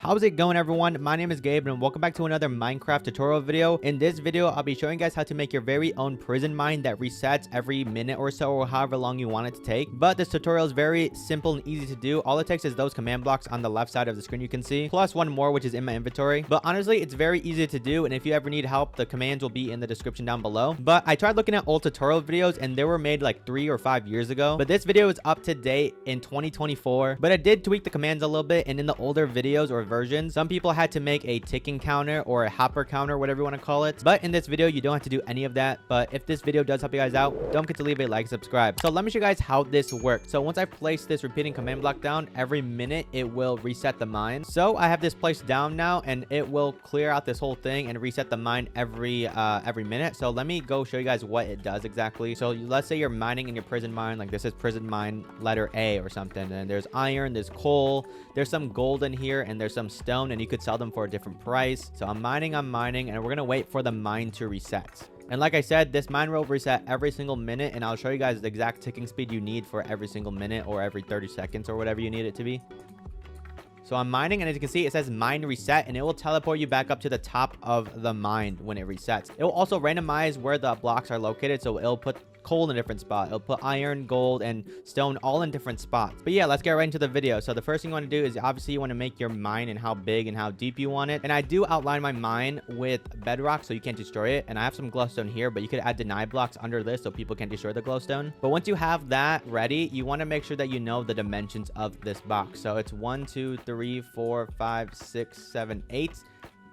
How's it going, everyone? My name is Gabe and welcome back to another Minecraft tutorial video. In this video, I'll be showing you guys how to make your very own prison mine that resets every minute or so, or however long you want it to take. But this tutorial is very simple and easy to do. All it takes is those command blocks on the left side of the screen you can see, plus one more which is in my inventory. But honestly, it's very easy to do, and if you ever need help, the commands will be in the description down below. But I tried looking at old tutorial videos and they were made like 3 or 5 years ago, but this video is up to date in 2024. But I did tweak the commands a little bit, and in the older videos or versions, some people had to make a ticking counter or a hopper counter, whatever you want to call it. But in this video, you don't have to do any of that. But if this video does help you guys out, don't forget to leave a like, subscribe. So let me show you guys how this works. So once I place this repeating command block down, every minute it will reset the mine. So I have this placed down now, and it will clear out this whole thing and reset the mine every minute. So let me go show you guys what it does exactly. So let's say you're mining in your prison mine, like this is prison mine letter A or something, and there's iron, there's coal, there's some gold in here, and there's some stone, and you could sell them for a different price. So I'm mining, and we're gonna wait for the mine to reset. And like I said, this mine will reset every single minute, and I'll show you guys the exact ticking speed you need for every single minute or every 30 seconds or whatever you need it to be. So I'm mining, and as you can see, it says mine reset, and it will teleport you back up to the top of the mine when it resets. It will also randomize where the blocks are located, so it'll put coal in a different spot, it'll put iron, gold, and stone all in different spots. But yeah, let's get right into the video. So the first thing you want to do is obviously you want to make your mine and how big and how deep you want it. And I do outline my mine with bedrock so you can't destroy it, and I have some glowstone here, but you could add deny blocks under this so people can't destroy the glowstone. But once you have that ready, you want to make sure that you know the dimensions of this box. So it's 1 2 3 4 5 6 7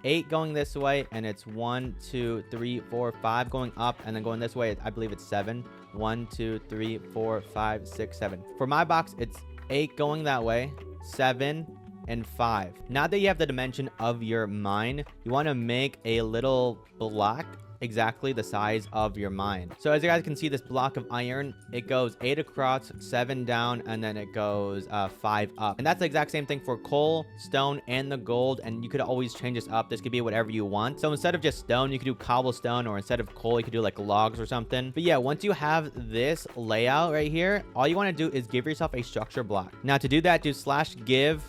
8 going this way, and it's 1 2 3 4 5 going up, and then going this way, I believe it's 7. 1 2 3 4 5 6 7. For my box, it's 8 going that way, 7 and 5. Now that you have the dimension of your mine, you want to make a little block exactly the size of your mine. So as you guys can see, this block of iron, it goes 8 across, 7 down, and then it goes 5 up. And that's the exact same thing for coal, stone, and the gold. And you could always change this up. This could be whatever you want. So instead of just stone, you could do cobblestone, or instead of coal, you could do like logs or something. But yeah, once you have this layout right here, all you want to do is give yourself a structure block. Now to do that, do /give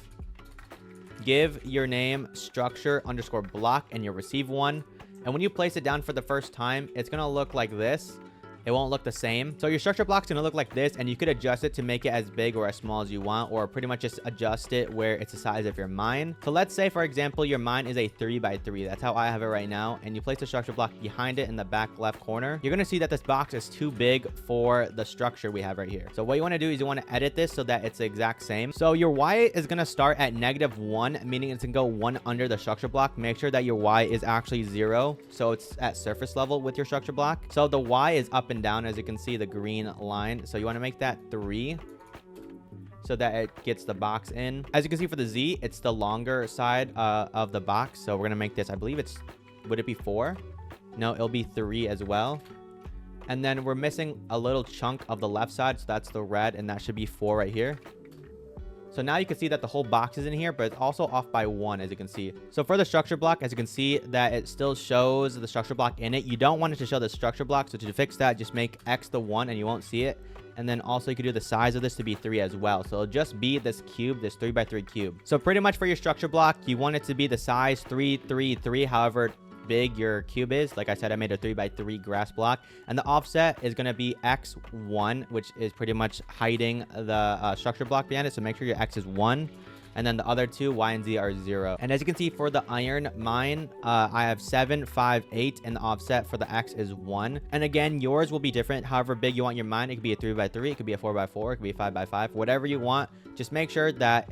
your name structure_block, and you'll receive one. And when you place it down for the first time, it's going to look like this. It won't look the same. So your structure block's going to look like this, and you could adjust it to make it as big or as small as you want, or pretty much just adjust it where it's the size of your mine. So let's say, for example, your mine is a 3x3. That's how I have it right now. And you place the structure block behind it in the back left corner. You're going to see that this box is too big for the structure we have right here. So what you want to do is you want to edit this so that it's the exact same. So your Y is going to start at -1, meaning it's going to go 1 under the structure block. Make sure that your Y is actually 0, so it's at surface level with your structure block. So the Y is up and down, as you can see, the green line. So you want to make that 3 so that it gets the box in. As you can see, for the Z, it's the longer side of the box. So we're going to make this, I believe it's, would it be 4? No, it'll be 3 as well. And then we're missing a little chunk of the left side, so that's the red, and that should be 4 right here. So now you can see that the whole box is in here, but it's also off by 1, as you can see. So for the structure block, as you can see, that it still shows the structure block in it. You don't want it to show the structure block, so to fix that, just make X the 1 and you won't see it. And then also you could do the size of this to be 3 as well. So it'll just be this cube, this 3x3 cube. So pretty much for your structure block, you want it to be the size 3 3 3, however big your cube is. Like I said, I made a 3x3 grass block, and the offset is going to be X1, which is pretty much hiding the structure block behind it. So make sure your X is 1, and then the other two, Y and Z, are 0. And as you can see, for the iron mine, I have 7 5 8, and the offset for the X is 1. And again, yours will be different however big you want your mine. It could be a 3x3, it could be a 4x4, it could be a 5x5, whatever you want. Just make sure that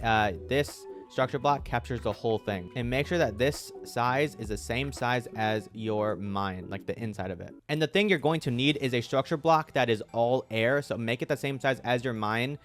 this structure block captures the whole thing, and make sure that this size is the same size as your mine, like the inside of it. And the thing you're going to need is a structure block that is all air, so make it the same size as your mine,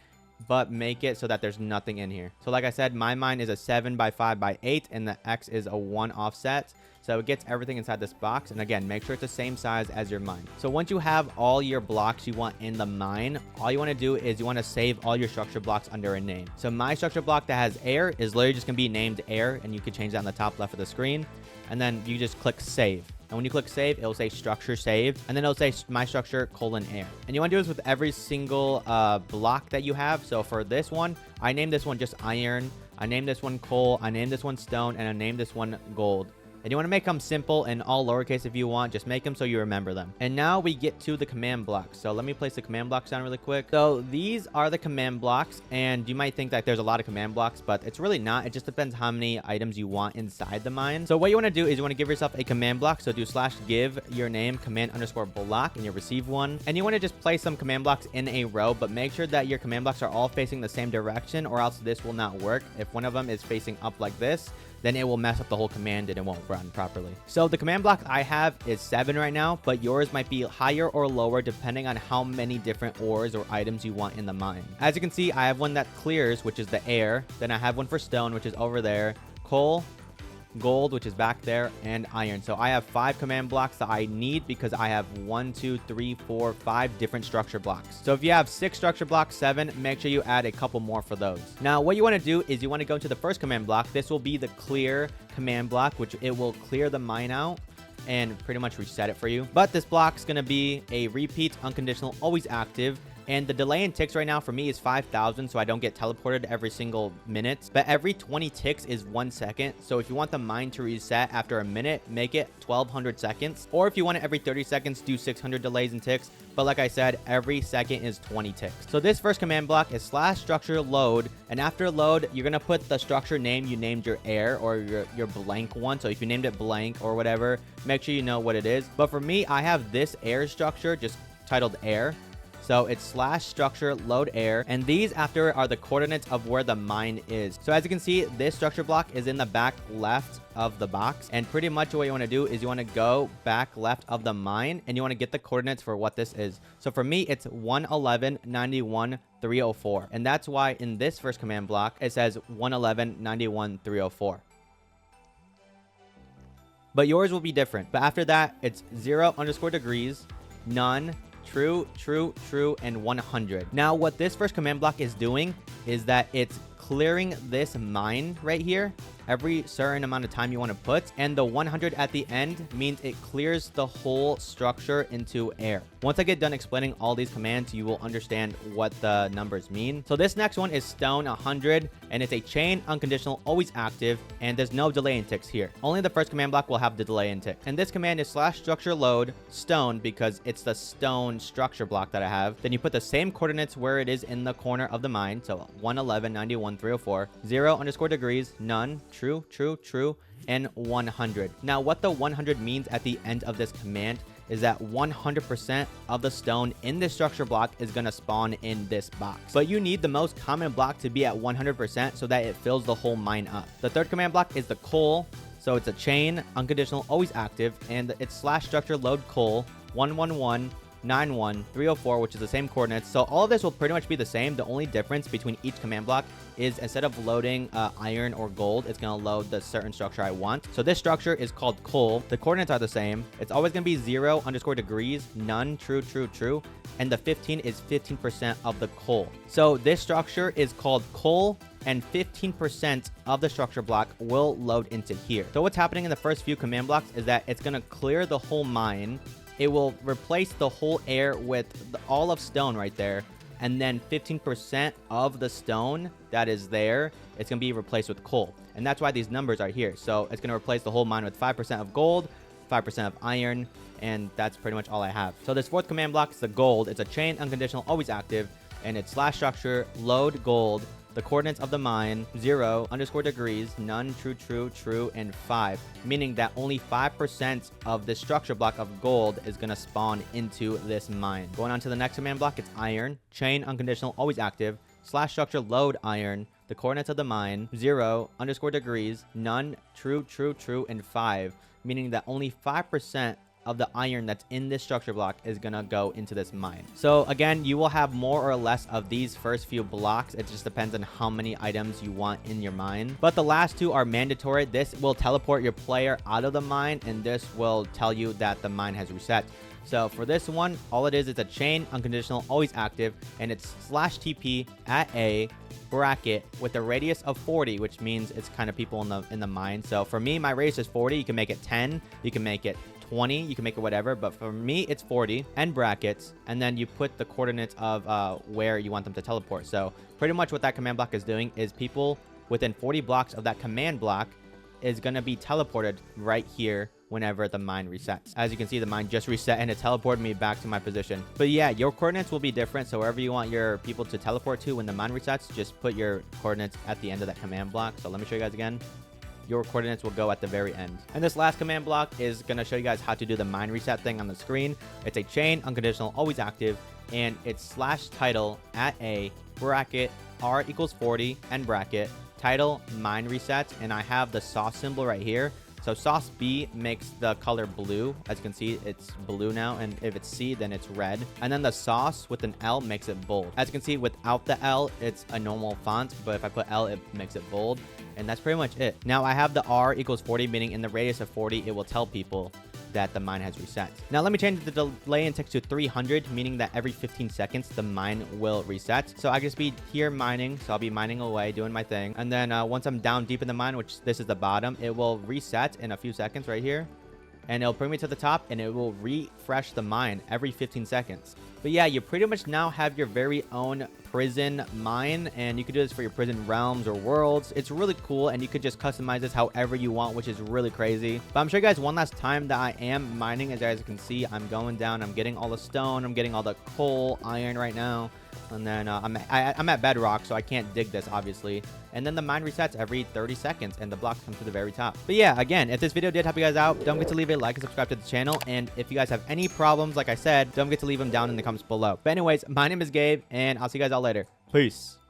but make it so that there's nothing in here. So like I said, my mine is a 7x5x8, and the X is a 1 offset. So it gets everything inside this box. And again, make sure it's the same size as your mine. So once you have all your blocks you want in the mine, all you want to do is you want to save all your structure blocks under a name. So my structure block that has air is literally just going to be named air, and you can change that on the top left of the screen. And then you just click save. And when you click save, it'll say structure saved, and then it'll say my structure : air. And you want to do this with every single block that you have. So for this one, I named this one just iron. I named this one coal, I named this one stone, and I named this one gold. And you want to make them simple and all lowercase if you want. Just make them so you remember them. And now we get to the command blocks. So let me place the command blocks down really quick. So these are the command blocks. And you might think that there's a lot of command blocks, but it's really not. It just depends how many items you want inside the mine. So what you want to do is you want to give yourself a command block. So do /give your name command_block and you receive one. And you want to just place some command blocks in a row, but make sure that your command blocks are all facing the same direction or else this will not work. If one of them is facing up like this, then it will mess up the whole command and it won't run properly. So the command block I have is 7 right now, but yours might be higher or lower depending on how many different ores or items you want in the mine. As you can see, I have one that clears, which is the air. Then I have one for stone, which is over there. Coal, gold, which is back there, and iron. So I have 5 command blocks that I need because I have 1, 2, 3, 4, 5 different structure blocks. So if you have 6 structure blocks, 7, make sure you add a couple more for those. Now what you want to do is you want to go to the first command block. This will be the clear command block, which it will clear the mine out and pretty much reset it for you. But this block's going to be a repeat, unconditional, always active. And the delay in ticks right now for me is 5,000, so I don't get teleported every single minute. But every 20 ticks is 1 second. So if you want the mine to reset after a minute, make it 1,200 seconds. Or if you want it every 30 seconds, do 600 delays in ticks. But like I said, every second is 20 ticks. So this first command block is /structure load. And after load, you're going to put the structure name you named your air or your blank one. So if you named it blank or whatever, make sure you know what it is. But for me, I have this air structure just titled air. So it's /structure load air, and these after are the coordinates of where the mine is. So as you can see, this structure block is in the back left of the box, and pretty much what you want to do is you want to go back left of the mine and you want to get the coordinates for what this is. So for me, it's 111.91.304, and that's why in this first command block it says 111.91.304. But yours will be different. But after that, it's 0_degrees, none, true, true, true, and 100. Now, what this first command block is doing is that it's clearing this mine right here every certain amount of time you want to put, and the 100 at the end means it clears the whole structure into air. Once I get done explaining all these commands, you will understand what the numbers mean. So this next one is stone 100, and it's a chain, unconditional, always active, and there's no delay in ticks here. Only the first command block will have the delay in tick. And this command is /structure load stone because it's the stone structure block that I have. Then you put the same coordinates where it is in the corner of the mine. So 111.91.304, 0_degrees, none, true, true, true, and 100. Now what the 100 means at the end of this command is that 100% of the stone in this structure block is going to spawn in this box. But you need the most common block to be at 100% so that it fills the whole mine up. The third command block is the coal. So it's a chain, unconditional, always active, and it's /structure load coal 111.91.304, which is the same coordinates. So all of this will pretty much be the same. The only difference between each command block is instead of loading iron or gold, it's going to load the certain structure I want. So this structure is called coal. The coordinates are the same. It's always going to be 0_degrees, none, true, true, true. And the 15 is 15% of the coal. So this structure is called coal, and 15% of the structure block will load into here. So what's happening in the first few command blocks is that it's going to clear the whole mine. It will replace the whole air with all of stone right there. And then 15% of the stone that is there, it's going to be replaced with coal. And that's why these numbers are here. So it's going to replace the whole mine with 5% of gold, 5% of iron, and that's pretty much all I have. So this fourth command block is the gold. It's a chain, unconditional, always active, and it's /structure load gold. The coordinates of the mine, 0_degrees, none, true, true, true, and 5. Meaning that only 5% of the structure block of gold is going to spawn into this mine. Going on to the next command block, it's iron, chain, unconditional, always active, /structure load iron. The coordinates of the mine, 0_degrees, none, true, true, true, and 5. Meaning that only 5% of the iron that's in this structure block is gonna go into this mine. So again, you will have more or less of these first few blocks. It just depends on how many items you want in your mine. But the last two are mandatory. This will teleport your player out of the mine, and this will tell you that the mine has reset. So for this one, all it is a chain, unconditional, always active, and it's /TP at a bracket with a radius of 40, which means it's kind of people in the mine. So for me, my radius is 40. You can make it 10, you can make it 20, you can make it whatever, but for me it's 40, and brackets, and then you put the coordinates of where you want them to teleport. So pretty much what that command block is doing is people within 40 blocks of that command block is going to be teleported right here whenever the mine resets. As you can see, the mine just reset and it teleported me back to my position. But yeah, your coordinates will be different. So wherever you want your people to teleport to when the mine resets, just put your coordinates at the end of that command block. So let me show you guys again. Your coordinates will go at the very end. And this last command block is going to show you guys how to do the mine reset thing on the screen. It's a chain, unconditional, always active, and it's /title at a bracket r equals 40 end bracket title mine reset, and I have the sauce symbol right here. So sauce B makes the color blue. As you can see, it's blue now, and if it's C, then it's red. And then the sauce with an L makes it bold. As you can see, without the L, it's a normal font, but if I put L, it makes it bold. And that's pretty much it. Now I have the R equals 40, meaning in the radius of 40, it will tell people that the mine has reset. Now let me change the delay in text to 300, meaning that every 15 seconds the mine will reset. So I can just be here mining, so I'll be mining away doing my thing, and then once I'm down deep in the mine, which this is the bottom, it will reset in a few seconds right here, and it'll bring me to the top, and it will refresh the mine every 15 seconds. But yeah, you pretty much now have your very own prison mine, and you could do this for your prison realms or worlds. It's really cool, and you could just customize this however you want, which is really crazy. But I'm showing you guys one last time that I am mining. As you guys can see, I'm going down, I'm getting all the stone, I'm getting all the coal, iron right now. And then I'm at Bedrock, so I can't dig this, obviously. And then the mine resets every 30 seconds, and the blocks come to the very top. But yeah, again, if this video did help you guys out, don't forget to leave a like and subscribe to the channel. And if you guys have any problems, like I said, don't forget to leave them down in the comments below. But anyways, my name is Gabe, and I'll see you guys all later. Peace.